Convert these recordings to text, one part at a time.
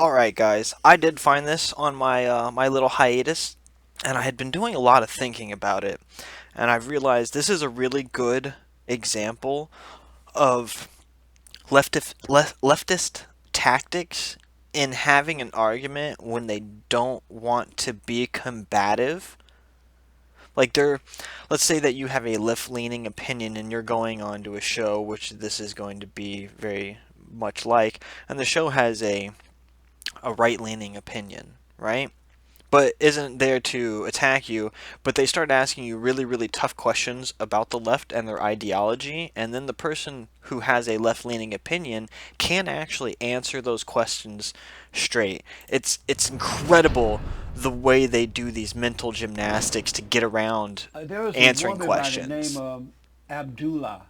Alright guys, I did find this on my little hiatus, and I had been doing a lot of thinking about it, and I've realized this is a really good example of leftist tactics in having an argument when they don't want to be combative. Like let's say that you have a left-leaning opinion and you're going on to a show, which this is going to be very much like, and the show has a right-leaning opinion, right? But isn't there to attack you, but they start asking you really, really tough questions about the left and their ideology, and then the person who has a left-leaning opinion can actually answer those questions straight. It's incredible the way they do these mental gymnastics to get around There was a answering woman by the name questions. of Abdullah.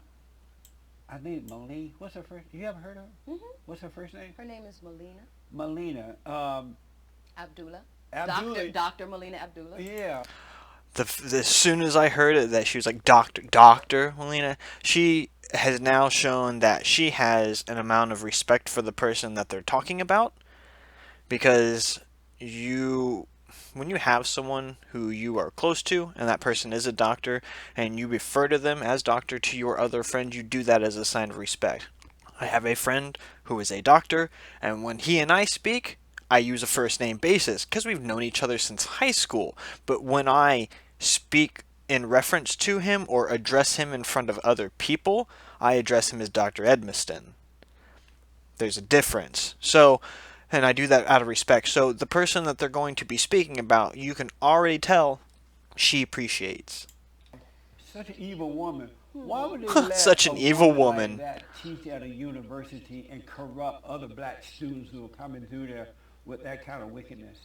I think Malie. What's her first? You ever heard of her? Hmm. What's her first name? Her name is Melina Melina. Abdullah. Abdullah. Dr. Melina Abdullah. Yeah. As soon as I heard it, that she was like Doctor Melina, she has now shown that she has an amount of respect for the person that they're talking about, because you when you have someone who you are close to and that person is a doctor and you refer to them as doctor to your other friend, you do that as a sign of respect. I have a friend who is a doctor, and when he and I speak, I use a first name basis because we've known each other since high school. But when I speak in reference to him or address him in front of other people, I address him as Dr. Edmiston. There's a difference. So, and I do that out of respect. So the person that they're going to be speaking about, you can already tell she appreciates. Such an evil woman. Why would they Hmm. let Such a an evil woman like woman. that teach at a university and corrupt other black students who are coming through there with that kind of wickedness?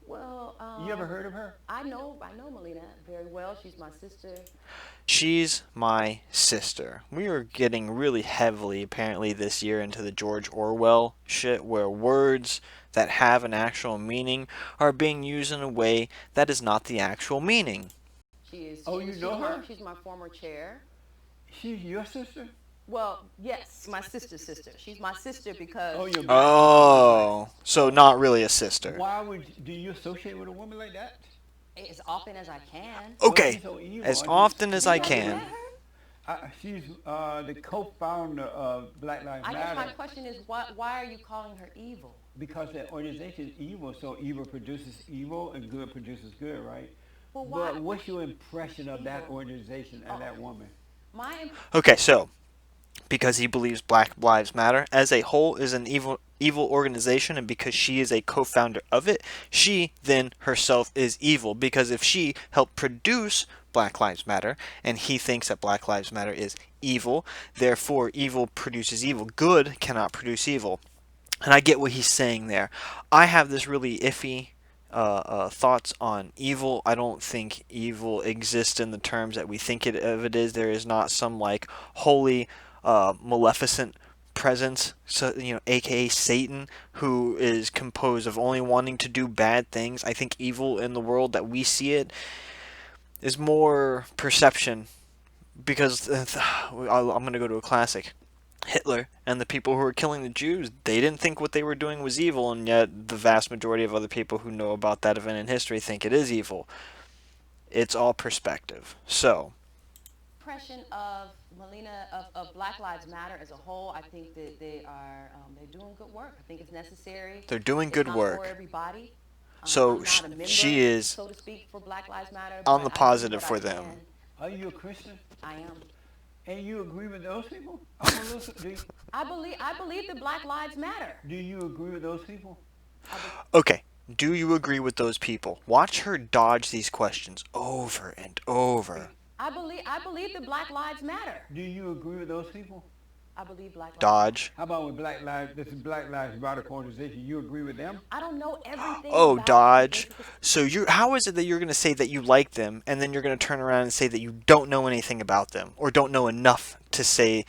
Well, You ever heard of her? I know Melina very well. She's my sister. She's my sister. We are getting really heavily, apparently, this year into the George Orwell shit, where words that have an actual meaning are being used in a way that is not the actual meaning. Oh, you know her? She's my former chair. She's your sister? Well, yes, my sister's sister. She's my sister because Oh, your black sister, right? Oh, so not really a sister. Why would do you associate with a woman like that? as often as I can. Well, Okay, she's so evil. as often as I Have you met can. her? She's the co-founder of Black Lives I guess my Matter question is why are you calling her evil? because that organization is evil. So evil produces evil, and good produces good, right? Well, But why what's your she's impression of that evil? organization and Oh, that woman? my Okay, so because he believes Black Lives Matter as a whole is an evil organization, and because she is a co-founder of it, she then herself is evil, because if she helped produce Black Lives Matter and he thinks that Black Lives Matter is evil, therefore evil produces evil. Good cannot produce evil. And I get what he's saying there. I have this really iffy thoughts on evil. I don't think evil exists in the terms that we think of it is. There is not some like holy, maleficent presence, so aka Satan, who is composed of only wanting to do bad things. I think evil in the world that we see it is more perception, because I'm going to go to a classic. Hitler and the people who were killing the Jews, they didn't think what they were doing was evil, and yet the vast majority of other people who know about that event in history think it is evil. It's all perspective. So, impression of Melina of Black Lives Matter as a whole, I think that they're doing good work. I think it's necessary. they're doing It's good not for work. everybody. So, I'm not a she member, is so to speak, for Black Lives Matter, on but the I do positive what I for them. can. Are you a Christian? I am. And you agree with those people? I'm a little. I believe that Black Lives Matter. Do you agree with those people? I be, Okay, do you agree with those people? Watch her dodge these questions over and over. I believe that Black Lives Matter. Do you agree with those people? I believe Black Lives Matter. Dodge. How about with Black Lives? This is Black Lives Matter organization. You agree with them? I don't know everything Oh, about the Dodge. intricacies. So how is it that you're going to say that you like them, and then you're going to turn around and say that you don't know anything about them, or don't know enough to say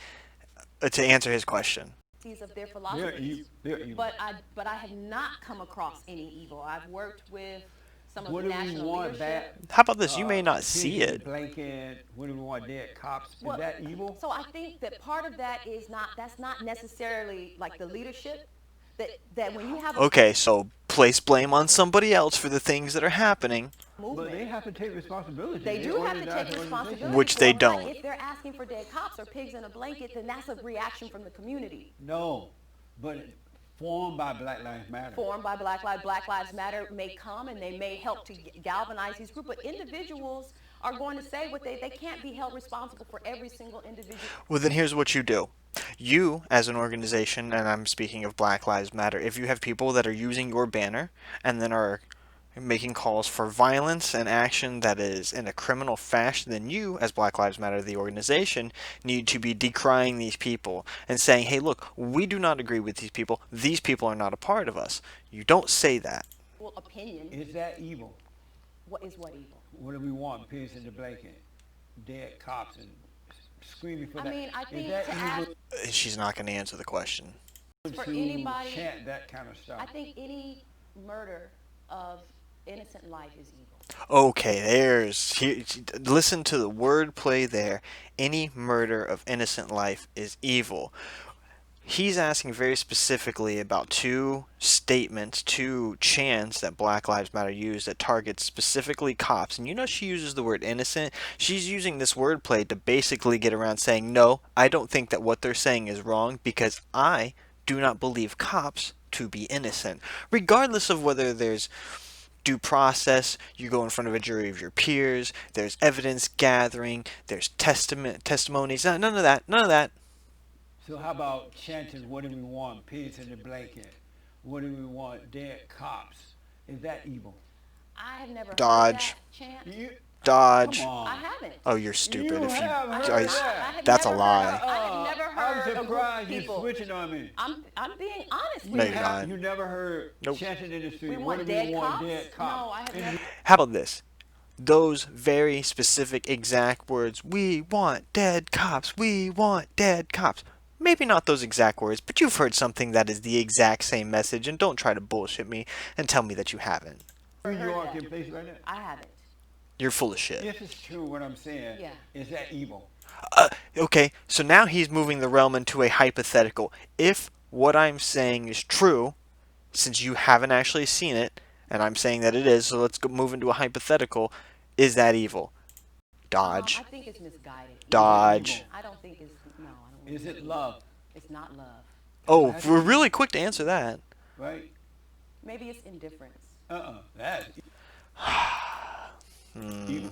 to answer his question? Of their They're evil. philosophies. They're evil. But I have not come across any evil. I've worked with some of What the do we national want? leadership. That How about this? You may not see attention it. blanket. What do we want? Dead cops. Is Well, that evil? so I think that part of that is not that's not necessarily like the leadership. that when you have a Okay, so place blame on somebody else for the things that are happening, But movement, they have to take responsibility. they They do have to organize take the organization. responsibility which for they it. But like don't. if they're asking for dead cops or pigs in a blanket, then that's a reaction from the community. No, but formed by Black Lives Matter. Formed by Black Lives Matter may come and they may help to galvanize these groups, but individuals are going to say what they can't be held responsible for every single individual. Well, then here's what you do. You, as an organization, and I'm speaking of Black Lives Matter, if you have people that are using your banner and then are making calls for violence and action that is in a criminal fashion, then you, as Black Lives Matter, the organization, need to be decrying these people and saying, hey, look, we do not agree with these people. These people are not a part of us. You don't say that. Well, opinion. Is that evil? What is what evil? What do we want? Pigs in the blanket, dead cops, and screaming for I that. mean, I think Is that to evil ask She's not going to answer the question. for to anybody, chant that kind of stuff? I think any murder of innocent life is evil. Okay, listen to the wordplay there. Any murder of innocent life is evil. He's asking very specifically about two statements, two chants that Black Lives Matter use that target specifically cops. And you know she uses the word innocent. She's using this wordplay to basically get around saying, no, I don't think that what they're saying is wrong because I do not believe cops to be innocent. Regardless of whether there's due process, you go in front of a jury of your peers, there's evidence gathering, there's testimonies, none of that, none of that. So how about chanting, what do we want? Pigs in the blanket. What do we want? Dead cops. Is that evil? I have never heard Dodge. that chant. You, come Dodge. I on. haven't. Oh, you're stupid You if you. have heard I- that. have That's a never lie. Heard, I have never heard I'm a group of surprised you're people. switching on me. I'm being honest No, with you're you. not. You never heard Nope. chanting in the street. We What want do dead we want? cops? Dead cops. No, I have And never. How about this? Those very specific exact words, we want dead cops, we want dead cops. Maybe not those exact words, but you've heard something that is the exact same message, and don't try to bullshit me and tell me that you haven't. New heard York that. in places like that. I haven't. You're full of shit. If it's true what I'm saying, Yeah. is that evil? Okay, so now he's moving the realm into a hypothetical. If what I'm saying is true, since you haven't actually seen it, and I'm saying that it is, so let's go move into a hypothetical. Is that evil? Dodge. I think it's misguided. Dodge. I don't think it's no. I don't. Is it love? It's not love. Oh, we're really quick to answer that. Right? Maybe it's indifference. That's evil.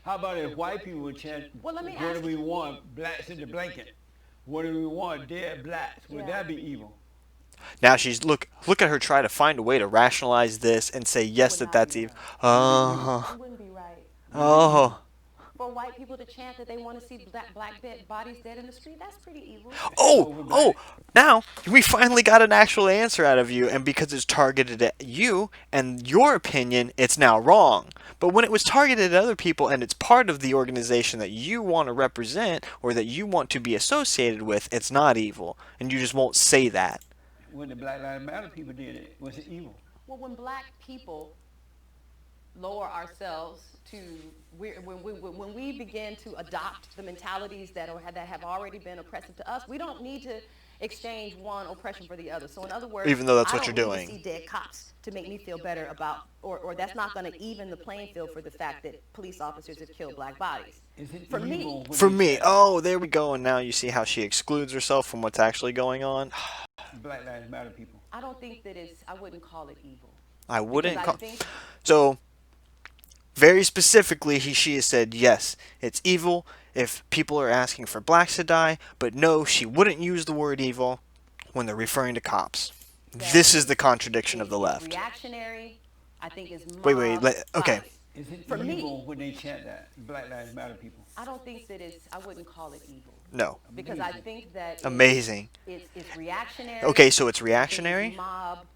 How about if white people would chant, Well, let me what do ask we you- want? Blacks in the blanket. What do we want? Dead blacks. Would Yeah. that be evil? Now she's look at her try to find a way to rationalize this and say yes would that not that's be evil. It wouldn't be right. Oh. For white people to chant that they want to see black dead bodies dead in the street, that's pretty evil. Oh, now we finally got an actual answer out of you, and because it's targeted at you and your opinion, it's now wrong. But when it was targeted at other people and it's part of the organization that you want to represent or that you want to be associated with, it's not evil, and you just won't say that. When the Black Lives Matter people did it, was it evil? Well, when black people lower ourselves to when we begin to adopt the mentalities that have already been oppressive to us, we don't need to exchange one oppression for the other. So in other words, Even though that's I what don't you're need doing. to see dead cops to make me feel better about, or that's not going to even the playing field for the fact that police officers have killed black bodies. Is it For evil me. when For they me, chant oh, there we go, and now you see how she excludes herself from what's actually going on. Black Lives Matter people? I don't think that I wouldn't call it evil. I wouldn't Because I call. think So, very specifically, she has said yes, it's evil if people are asking for blacks to die, but no, she wouldn't use the word evil when they're referring to cops. This is the contradiction of the it's left. reactionary. I think it's mob Okay. violence. Is it For me. evil when they chant that? Black Lives Matter people? I don't think that I wouldn't call it evil. No. Because I think that Amazing. it's reactionary. Okay, so it's It's reactionary? mob.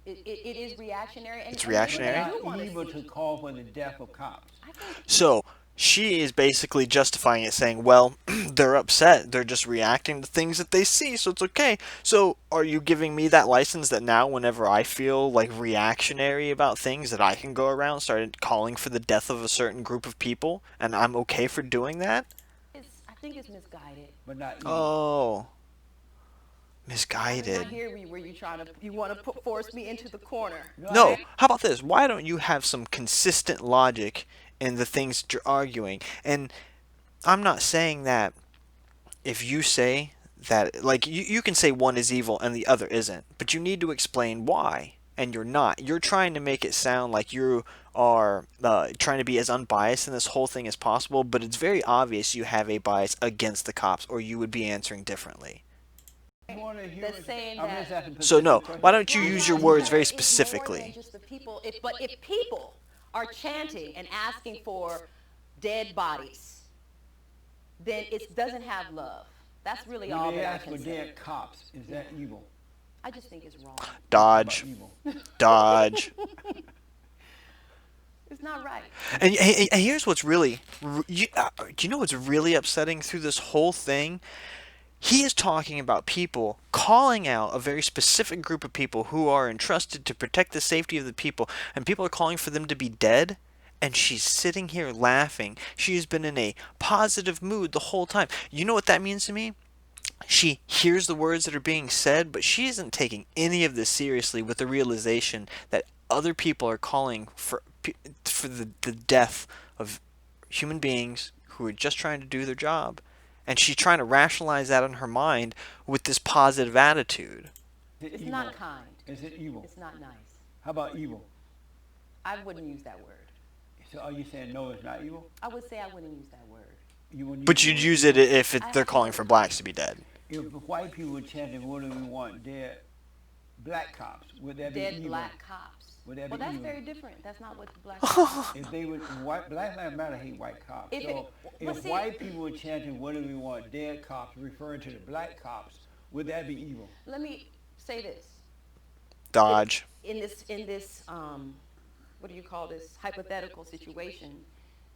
It is reactionary. And, It's and reactionary? I do Not wanna evil see- to call for the death of cops. I think So, she is basically justifying it, saying, well, they're upset. They're just reacting to things that they see, so it's okay. So, are you giving me that license that now, whenever I feel like reactionary about things, that I can go around and start calling for the death of a certain group of people, and I'm okay for doing that? I think it's misguided. But not evil. Oh. I did not Misguided. hear you where you want to force me into the corner. No, I No, ain't. how about this? Why don't you have some consistent logic in the things that you're arguing? And I'm not saying that if you say that, like, you can say one is evil and the other isn't, but you need to explain why. And you're not. You're trying to make it sound like you are trying to be as unbiased in this whole thing as possible, but it's very obvious you have a bias against the cops, or you would be answering differently. Want to hear That's saying I'm that. just asking So, specific no, why questions. don't you Why use your not? words very Because it's more than specifically? just the people. But if people are chanting and asking for dead bodies, then it doesn't have love. That's really When all they that I ask can for say. dead cops, is that evil? I just think it's wrong. How about Dodge. evil? Dodge. It's not right. And here's what's really, you know what's really upsetting through this whole thing? He is talking about people calling out a very specific group of people who are entrusted to protect the safety of the people, and people are calling for them to be dead. And she's sitting here laughing. She has been in a positive mood the whole time. You know what that means to me? She hears the words that are being said, but she isn't taking any of this seriously with the realization that other people are calling for the death of human beings who are just trying to do their job. And she's trying to rationalize that in her mind with this positive attitude. Is it It's evil? not kind. Is it evil? It's not nice. How about evil? I wouldn't use that word. So are you saying no, it's not evil? I would say I wouldn't use that word. You wouldn't But use the you'd word use it evil? if they're calling for blacks to be dead. If white people were chanting, what do we want? Dead black cops. Would that be Dead evil? black cops. Would that Well, be that's evil? very different. That's not what the black cops. If they would, Black Lives Matter hate white cops. If So well, if see- white people were chanting, what do we want? Dead cops, referring to the black cops, would that be evil? Let me say this. Dodge. In this what do you call this hypothetical situation,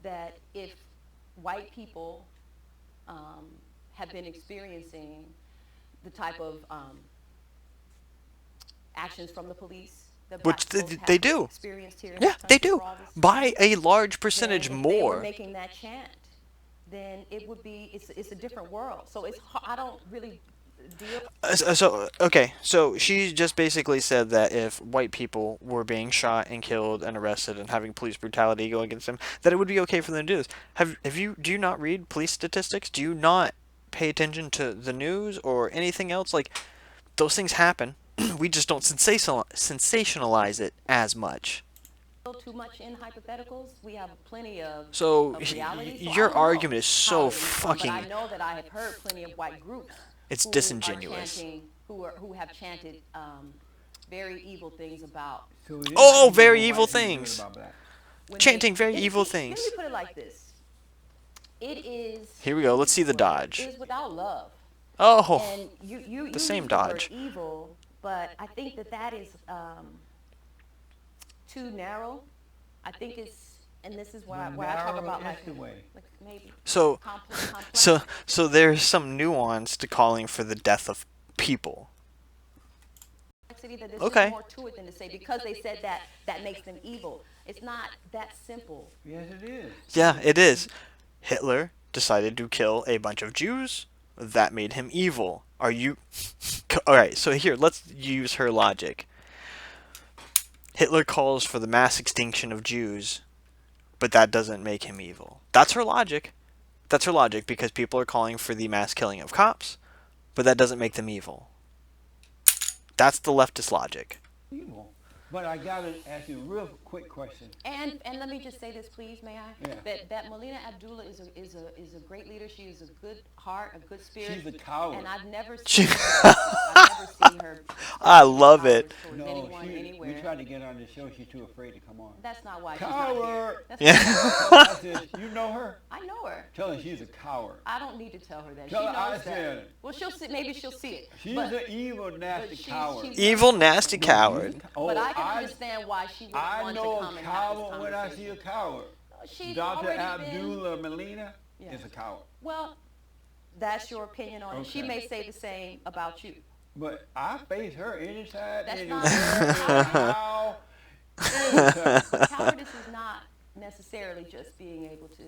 that if white people have been experiencing the type of actions from the police that black Which folks they have do. experienced here in Yeah, this they country do. for all this By time, a large then percentage if they were more. making that chant, then it would be it's a different world. So I don't really deal. Okay, so she just basically said that if white people were being shot and killed and arrested and having police brutality go against them, that it would be okay for them to do this. Do you not read police statistics? Do you not pay attention to the news or anything else? Like, those things happen. We just don't sensationalize it as much. Too much in hypotheticals. We have plenty So of reality. So I your don't know argument is how so it is from, but I fucking. know that I have heard plenty of white groups It's who disingenuous. are chanting, who have chanted very evil things about. So it is Oh, evil very for evil white people to do it things. about blacks. When Chanting very let me- evil Let me things. put it like this: it is. Here we go. Let's see the It dodge. is without love, Oh, and you the same use the word dodge. evil, but I think that is too narrow. I think it's, and this is where I talk Narrow about is the way. like maybe So, complex. so there's some nuance to calling for the death of people. Complexity, that there's Okay. just more to it than to say because they said that makes them evil. It's not that simple. Yes, it is. Yeah, it is. Hitler decided to kill a bunch of Jews. That made him evil. Are you? All right. So here, let's use her logic. Hitler calls for the mass extinction of Jews, but that doesn't make him evil. That's her logic. That's her logic because people are calling for the mass killing of cops, but that doesn't make them evil. That's the leftist logic. Evil. But I gotta ask you a real quick question. And let me just say this, please, may I? Yeah. That Melina Abdullah is a great leader. She is a good heart, a good spirit. She's a coward. And I've never She- seen I've never seen her. I love it. towards No, anyone, we anywhere. tried to get her on the show. She's too afraid to come on. That's not why she's not here. Coward. That's Yeah. not- I said, you know her? I know her. Tell her she's a coward. I don't need to tell her that. Tell She her I knows said that. it. Well, she'll see. Maybe she'll see it. She's but, an evil, nasty she's- coward. she's- Evil, nasty coward. Oh, but I can understand why she would I want know to come a and have this coward when I see a conversation. coward. She's Dr. already been. Abdullah Melina Yeah. is a coward. Well, that's your opinion on it. She Okay. may say the same about you. But I face her anytime, That's anywhere, not- anyhow, anytime. Cowardice is not necessarily just being able to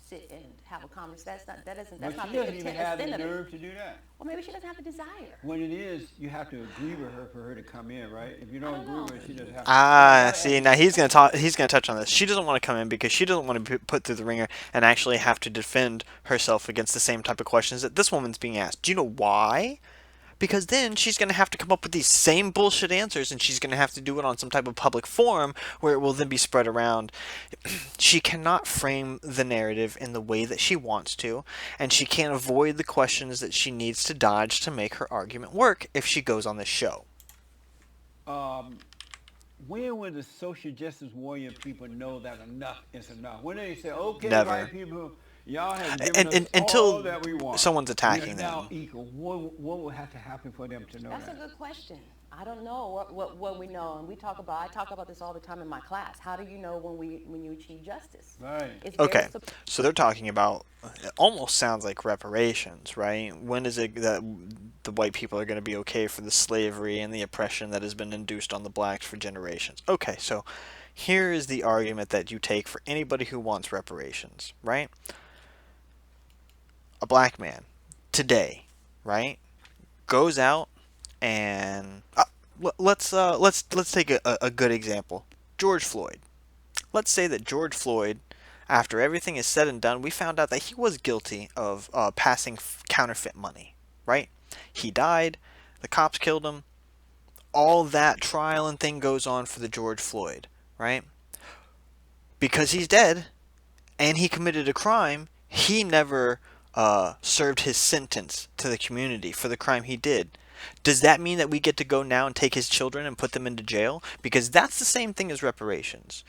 sit and have a conversation. That's But not she the doesn't even have the extent of it. nerve to do that. Or maybe she doesn't have the desire. When it is, you have to agree with her for her to come in, right? If you I don't don't agree know. with her, she doesn't have. But I Ah, gotta ask see, you now this he's gonna question. talk. He's gonna touch on this. She doesn't want to come in because she doesn't want to be put through the ringer and actually have to defend herself against the same type of questions that this woman's being asked. Do you know why? Because then she's going to have to come up with these same bullshit answers, and she's going to have to do it on some type of public forum where it will then be spread around. She cannot frame the narrative in the way that she wants to, and she can't avoid the questions that she needs to dodge to make her argument work if she goes on this show. Um, when will the social justice warrior people know that enough is enough? When they say, okay, Never. white people, y'all have given And us all until that we want. someone's We are attacking now them. equal. What will have to happen for them to know That's a that? good question. I don't know what we know, and I talk about this all the time in my class. How do you know when you achieve justice? Right. It's very Okay, so they're talking about, it almost sounds like reparations, right? When is it that the white people are going to be okay for the slavery and the oppression that has been induced on the blacks for generations? Okay, so here is the argument that you take for anybody who wants reparations, right? A black man today, right, goes out and let's take a good example. George Floyd. Let's say that George Floyd, after everything is said and done, we found out that he was guilty of passing counterfeit money, right? He died, the cops killed him, all that trial and thing goes on for the George Floyd, right? Because he's dead and he committed a crime, he never served his sentence to the community for the crime he did. Does that mean that we get to go now and take his children and put them into jail? Because that's the same thing as reparations.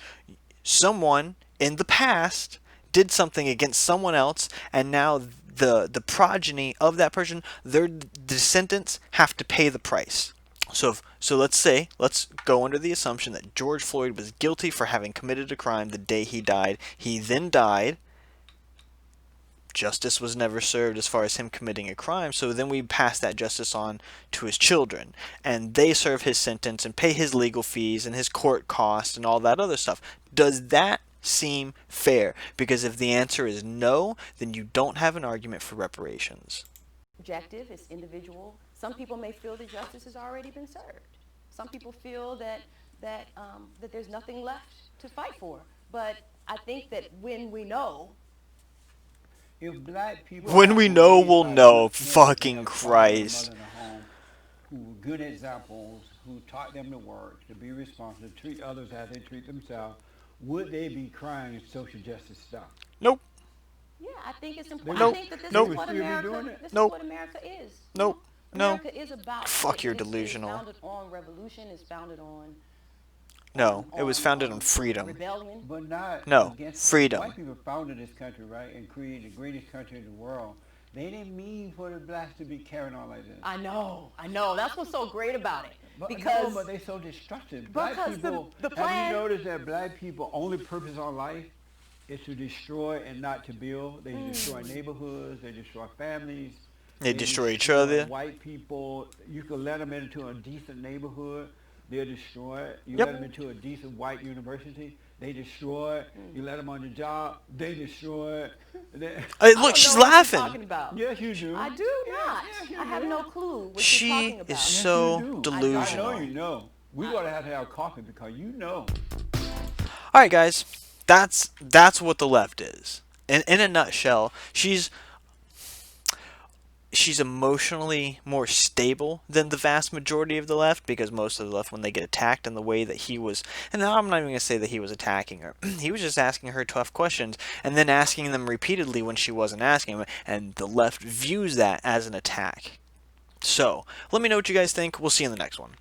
Someone in the past did something against someone else, and now the progeny of that person, their descendants, have to pay the price. So let's go under the assumption that George Floyd was guilty for having committed a crime the day he died. He then died. Justice was never served as far as him committing a crime, so then we pass that justice on to his children, and they serve his sentence and pay his legal fees and his court costs and all that other stuff. Does that seem fair? Because if the answer is no, then you don't have an argument for reparations. objective, it's individual. Some people may feel that justice has already been served. Some people feel that there's nothing left to fight for. But I think that when we know, If black people When are we know, raised we'll by know. good parents, they Fucking have a father and a Christ. mother in the home who were good examples, who taught them to work, to be responsible, to treat others as they treat themselves, would they be crying social justice stuff? Nope. yeah, I think it's They important. Nope. I think that this Nope. is what Still be America. doing it? This Nope. is what America is. Nope. No. America is about. Fuck, you're it is delusional. founded on revolution. It's founded on. No, it was founded on freedom. Rebellion. But not No, against freedom. white people founded this country, right, and created the greatest country in the world. They didn't mean for the blacks to be carrying on like this. I know. That's what's so great about it. But, Because no, but they so destructive. Black because people. the Have plan. you noticed that black people only purpose on life is to destroy and not to build? They destroy neighborhoods. They destroy families. They destroy each other. White people. You can let them into a decent neighborhood. They'll destroy it. You Yep. let them into a decent white university. They destroy it. You let them on the job. They destroy it. Hey, I look, don't she's know what you're laughing. talking about. Yes, you do. I do not. Yes, you I have do. no clue what She you're talking is about. Yes, so you do. delusional. I know you know. We're going to have coffee because you know. All right, guys, that's what the left is. In a nutshell, she's emotionally more stable than the vast majority of the left, because most of the left, when they get attacked in the way that he was, and I'm not even going to say that he was attacking her, he was just asking her tough questions and then asking them repeatedly when she wasn't asking them, and the left views that as an attack. So let me know what you guys think. We'll see you in the next one.